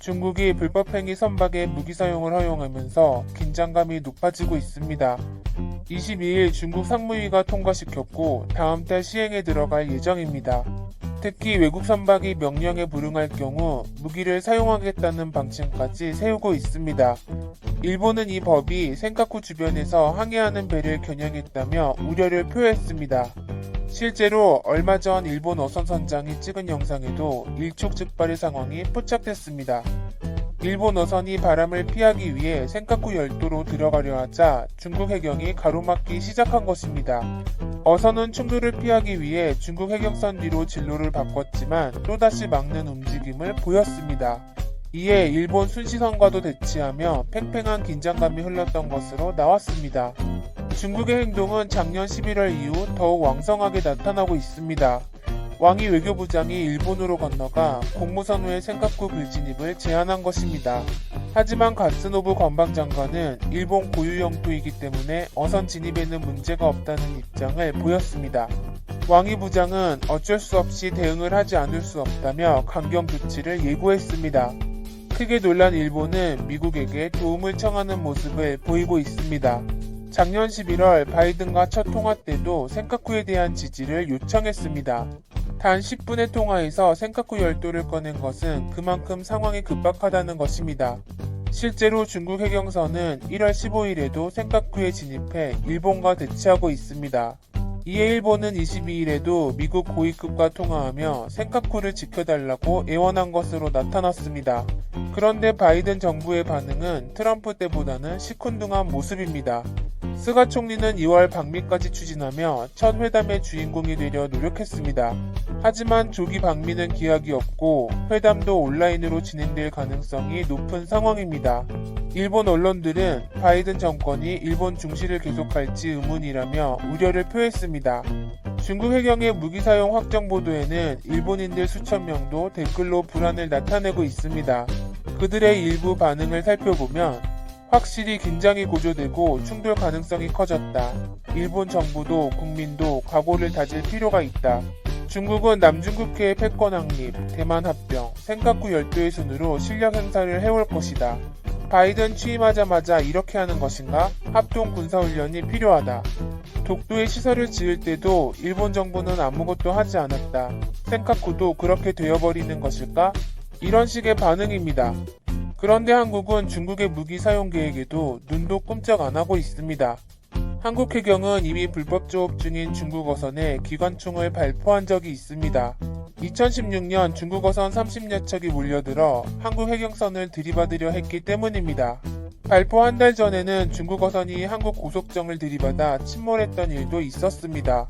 중국이 불법행위 선박의 무기 사용을 허용하면서 긴장감이 높아지고 있습니다. 22일 중국 상무위가 통과시켰고 다음 달 시행에 들어갈 예정입니다. 특히 외국 선박이 명령에 불응할 경우 무기를 사용하겠다는 방침까지 세우고 있습니다. 일본은 이 법이 센카쿠 주변에서 항해하는 배를 겨냥했다며 우려를 표했습니다. 실제로 얼마 전 일본 어선 선장이 찍은 영상에도 일촉즉발의 상황이 포착됐습니다. 일본 어선이 바람을 피하기 위해 센카쿠 열도로 들어가려 하자 중국 해경이 가로막기 시작한 것입니다. 어선은 충돌을 피하기 위해 중국 해경선 뒤로 진로를 바꿨지만 또다시 막는 움직임을 보였습니다. 이에 일본 순시선과도 대치하며 팽팽한 긴장감이 흘렀던 것으로 나왔습니다. 중국의 행동은 작년 11월 이후 더욱 왕성하게 나타나고 있습니다. 왕이 외교부장이 일본으로 건너가 공무선호의 센카쿠 불진입을 제안한 것입니다. 하지만 가츠노부 관방장관은 일본 고유 영토이기 때문에 어선 진입에는 문제가 없다는 입장을 보였습니다. 왕이 부장은 어쩔 수 없이 대응을 하지 않을 수 없다며 강경 조치를 예고했습니다. 크게 놀란 일본은 미국에게 도움을 청하는 모습을 보이고 있습니다. 작년 11월 바이든과 첫 통화 때도 센카쿠에 대한 지지를 요청했습니다. 단 10분의 통화에서 센카쿠 열도를 꺼낸 것은 그만큼 상황이 급박하다는 것입니다. 실제로 중국 해경선은 1월 15일에도 센카쿠에 진입해 일본과 대치하고 있습니다. 이에 일본은 22일에도 미국 고위급과 통화하며 센카쿠를 지켜달라고 애원한 것으로 나타났습니다. 그런데 바이든 정부의 반응은 트럼프 때보다는 시큰둥한 모습입니다. 스가 총리는 2월 방미까지 추진하며 첫 회담의 주인공이 되려 노력했습니다. 하지만 조기 방미는 기약이 없고 회담도 온라인으로 진행될 가능성이 높은 상황입니다. 일본 언론들은 바이든 정권이 일본 중시를 계속할지 의문이라며 우려를 표했습니다. 중국 해경의 무기 사용 확정 보도에는 일본인들 수천 명도 댓글로 불안을 나타내고 있습니다. 그들의 일부 반응을 살펴보면 확실히 긴장이 고조되고 충돌 가능성이 커졌다. 일본 정부도 국민도 각오를 다질 필요가 있다. 중국은 남중국해의 패권 확립, 대만 합병, 센카쿠 열도의 순으로 실력 행사를 해올 것이다. 바이든 취임하자마자 이렇게 하는 것인가? 합동 군사훈련이 필요하다. 독도에 시설을 지을 때도 일본 정부는 아무것도 하지 않았다. 센카쿠도 그렇게 되어버리는 것일까? 이런 식의 반응입니다. 그런데 한국은 중국의 무기 사용 계획에도 눈도 꼼짝 안 하고 있습니다. 한국 해경은 이미 불법 조업 중인 중국 어선에 기관총을 발포한 적이 있습니다. 2016년 중국 어선 30여 척이 몰려들어 한국 해경선을 들이받으려 했기 때문입니다. 발포 한 달 전에는 중국 어선이 한국 고속정을 들이받아 침몰했던 일도 있었습니다.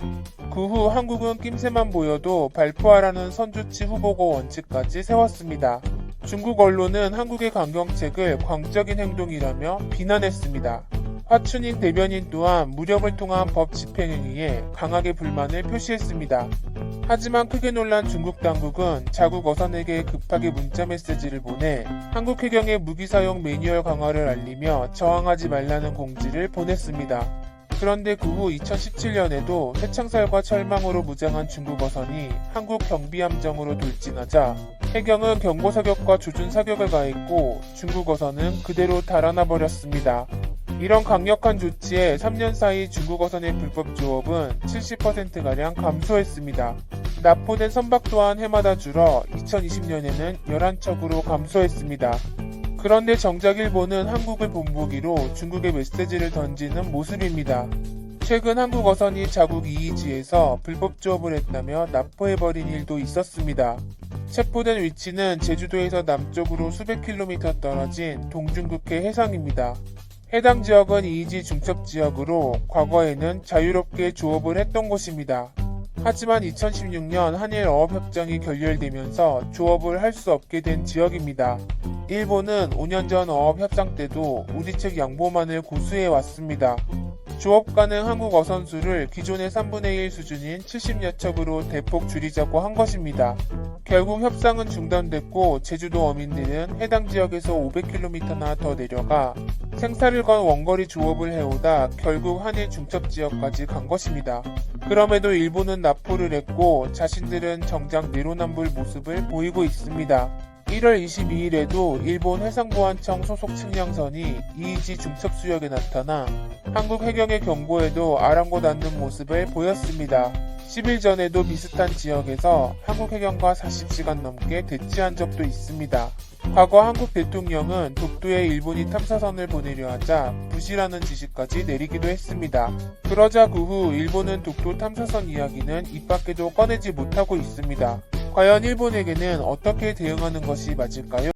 그 후 한국은 낌새만 보여도 발포하라는 선조치 후보고 원칙까지 세웠습니다. 중국 언론은 한국의 강경책을 광적인 행동이라며 비난했습니다. 화춘익 대변인 또한 무력을 통한 법 집행 행위에 강하게 불만을 표시했습니다. 하지만 크게 놀란 중국 당국은 자국 어선에게 급하게 문자 메시지를 보내 한국 해경의 무기 사용 매뉴얼 강화를 알리며 저항하지 말라는 공지를 보냈습니다. 그런데 그 후 2017년에도 쇠창살과 철망으로 무장한 중국 어선이 한국 경비함정으로 돌진하자 해경은 경고 사격과 조준 사격을 가했고 중국 어선은 그대로 달아나 버렸습니다. 이런 강력한 조치에 3년 사이 중국 어선의 불법 조업은 70%가량 감소했습니다. 납포된 선박 또한 해마다 줄어 2020년에는 11척으로 감소했습니다. 그런데 정작 일본은 한국을 본보기로 중국에 메시지를 던지는 모습입니다. 최근 한국 어선이 자국 이이지에서 불법 조업을 했다며 납포해버린 일도 있었습니다. 체포된 위치는 제주도에서 남쪽으로 수백 킬로미터 떨어진 동중국해 해상입니다. 해당 지역은 이이지 중첩지역으로 과거에는 자유롭게 조업을 했던 곳입니다. 하지만 2016년 한일 어업협정이 결렬되면서 조업을 할 수 없게 된 지역입니다. 일본은 5년 전 어업협상 때도 우리 측 양보만을 고수해 왔습니다. 조업 가능 한국 어선 수를 기존의 3분의 1 수준인 70여 척으로 대폭 줄이자고 한 것입니다. 결국 협상은 중단됐고 제주도 어민들은 해당 지역에서 500km나 더 내려가 생사를 건 원거리 조업을 해오다 결국 한일 중첩 지역까지 간 것입니다. 그럼에도 일본은 납포를 했고 자신들은 정작 내로남불 모습을 보이고 있습니다. 1월 22일에도 일본 해상보안청 소속 측량선이 이이지 중첩 수역에 나타나 한국 해경의 경보에도 아랑곳 않는 모습을 보였습니다. 10일 전에도 비슷한 지역에서 한국 해경과 40시간 넘게 대치한 적도 있습니다. 과거 한국 대통령은 독도에 일본이 탐사선을 보내려 하자 부시라는 지시까지 내리기도 했습니다. 그러자 그 후 일본은 독도 탐사선 이야기는 입 밖에도 꺼내지 못하고 있습니다. 과연 일본에게는 어떻게 대응하는 것이 맞을까요?